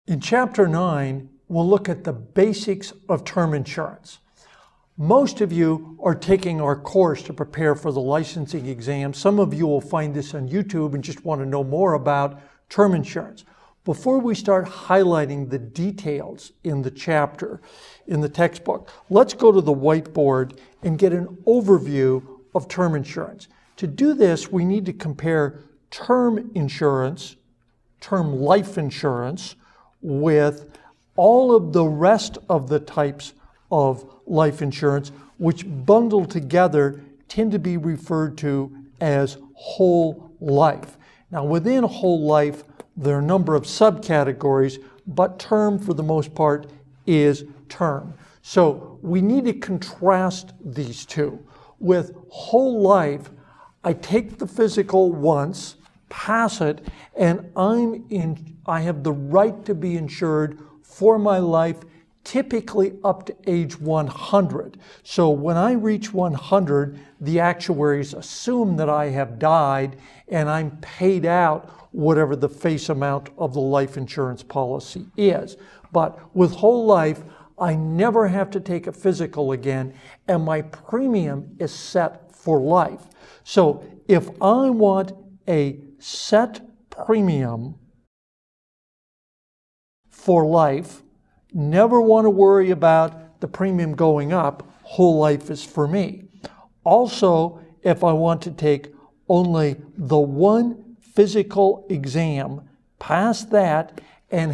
In Chapter 9, we'll look at the basics of term insurance. Most of you are taking our course to prepare for the licensing exam. Some of you will find this on YouTube and just want to know more about term insurance. Before we start highlighting the details in the chapter, in the textbook, let's go to the whiteboard and get an overview of term insurance. To do this, we need to compare term insurance, term life insurance, with all of the rest of the types of life insurance, which bundled together tend to be referred to as whole life. Now, within whole life, there are a number of subcategories, but term, for the most part, is term. So we need to contrast these two. With whole life, I take the physical once, pass it, and I have the right to be insured for my life, typically up to age 100. So when I reach 100, the actuaries assume that I have died and I'm paid out whatever the face amount of the life insurance policy is. But with whole life, I never have to take a physical again, and my premium is set for life. So if I want a set premium for life, never want to worry about the premium going up, whole life is for me. Also, if I want to take only the one physical exam, pass that, and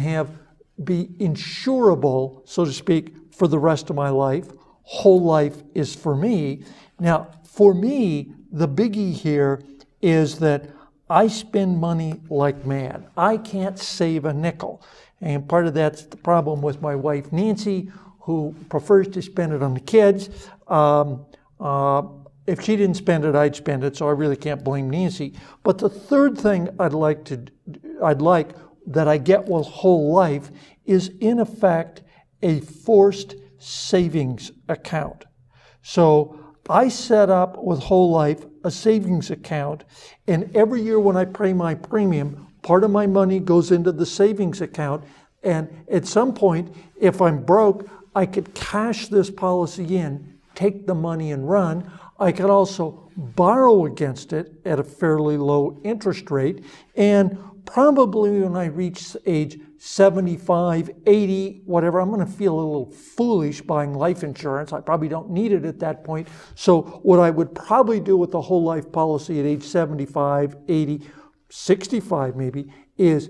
be insurable, so to speak, for the rest of my life, whole life is for me. Now, for me, the biggie here is that I spend money like mad. I can't save a nickel. And part of that's the problem with my wife, Nancy, who prefers to spend it on the kids. If she didn't spend it, I'd spend it, so I really can't blame Nancy. But the third thing I'd like that I get with whole life is, in effect, a forced savings account. So I set up with whole life a savings account, and every year when I pay my premium, part of my money goes into the savings account, and at some point, if I'm broke, I could cash this policy in, take the money and run. I could also borrow against it at a fairly low interest rate, and probably when I reach age 75, 80, whatever, I'm going to feel a little foolish buying life insurance. I probably don't need it at that point. So what I would probably do with the whole life policy at age 75, 80, 65 maybe, is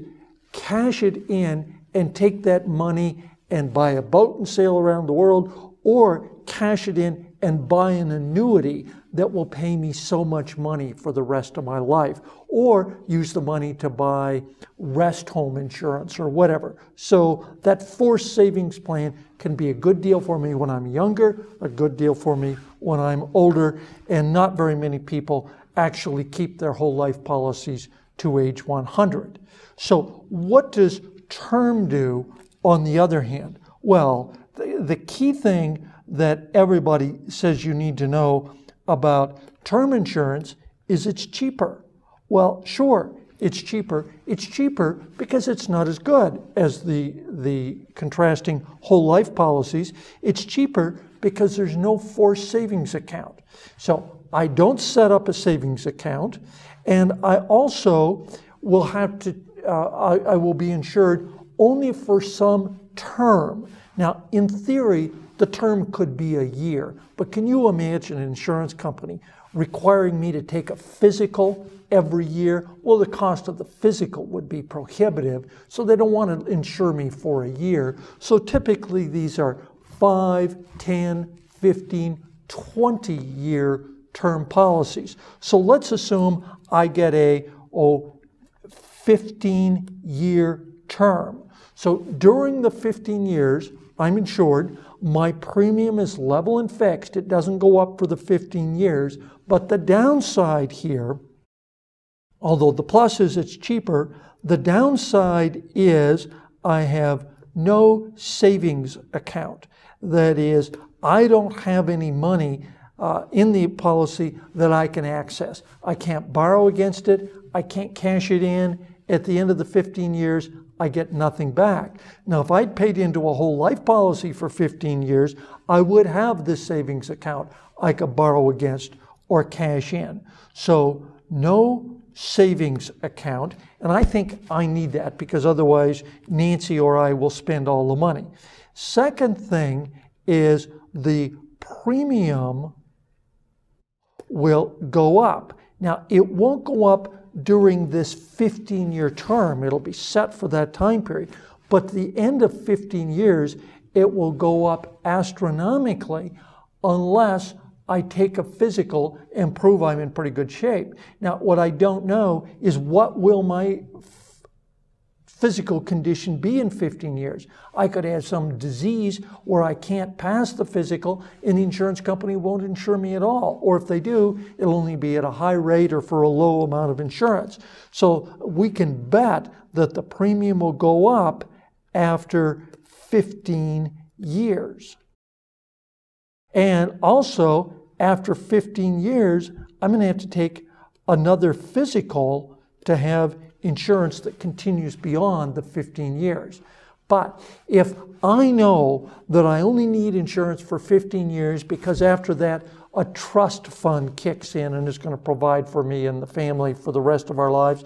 cash it in and take that money and buy a boat and sail around the world, or cash it in and buy an annuity that will pay me so much money for the rest of my life, or use the money to buy rest home insurance or whatever. So that forced savings plan can be a good deal for me when I'm younger, a good deal for me when I'm older, and not very many people actually keep their whole life policies to age 100. So what does term do on the other hand? Well, the key thing that everybody says you need to know about term insurance is it's cheaper. Well, sure, it's cheaper. It's cheaper because it's not as good as the contrasting whole life policies. It's cheaper because there's no forced savings account. So I don't set up a savings account, and I also will have to, I will be insured only for some term. Now, in theory, the term could be a year, but can you imagine an insurance company requiring me to take a physical every year? Well, the cost of the physical would be prohibitive, so they don't want to insure me for a year. So typically these are 5, 10, 15, 20-year term policies. So let's assume I get a 15-year term. So during the 15 years, I'm insured. My premium is level and fixed. It doesn't go up for the 15 years. But the downside here, although the plus is it's cheaper, the downside is I have no savings account. That is, I don't have any money in the policy that I can access. I can't borrow against it. I can't cash it in. At the end of the 15 years, I get nothing back. Now, if I'd paid into a whole life policy for 15 years, I would have this savings account I could borrow against or cash in. So no savings account, and I think I need that because otherwise Nancy or I will spend all the money. Second thing is the premium will go up. Now, it won't go up during this 15-year term. It'll be set for that time period. But at the end of 15 years, it will go up astronomically unless I take a physical and prove I'm in pretty good shape. Now, what I don't know is what will my physical condition be in 15 years. I could have some disease where I can't pass the physical and the insurance company won't insure me at all. Or if they do, it'll only be at a high rate or for a low amount of insurance. So we can bet that the premium will go up after 15 years. And also, after 15 years, I'm going to have to take another physical to have insurance that continues beyond the 15 years. But if I know that I only need insurance for 15 years because after that a trust fund kicks in and is going to provide for me and the family for the rest of our lives,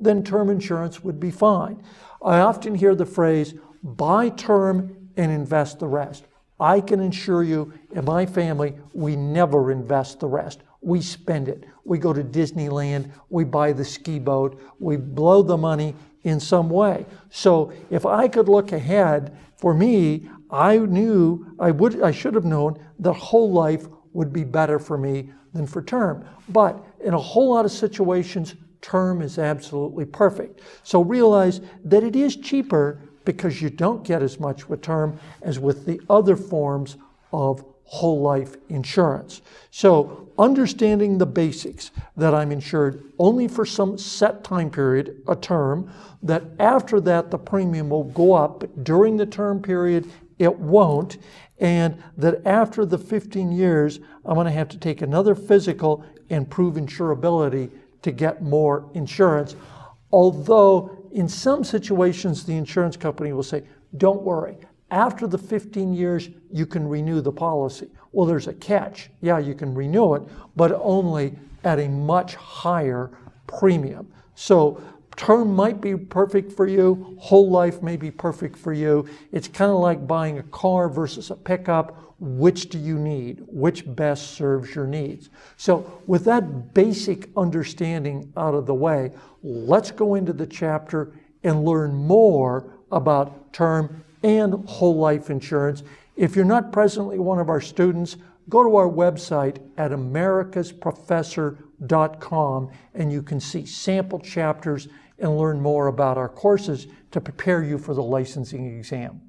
then term insurance would be fine. I often hear the phrase, buy term and invest the rest. I can assure you, in my family, we never invest the rest. We spend it. We go to Disneyland, we buy the ski boat, we blow the money in some way. So if I could look ahead, for me, I should have known that whole life would be better for me than for term. But in a whole lot of situations, term is absolutely perfect. So realize that it is cheaper because you don't get as much with term as with the other forms of whole life insurance. So understanding the basics, that I'm insured only for some set time period, a term, that after that the premium will go up, but during the term period it won't, and that after the 15 years I'm going to have to take another physical and prove insurability to get more insurance. Although in some situations the insurance company will say, don't worry, after the 15 years, you can renew the policy. Well, there's a catch. Yeah, you can renew it, but only at a much higher premium. So term might be perfect for you. Whole life may be perfect for you. It's kind of like buying a car versus a pickup. Which do you need? Which best serves your needs? So with that basic understanding out of the way, let's go into the chapter and learn more about term and whole life insurance. If you're not presently one of our students, go to our website at americasprofessor.com and you can see sample chapters and learn more about our courses to prepare you for the licensing exam.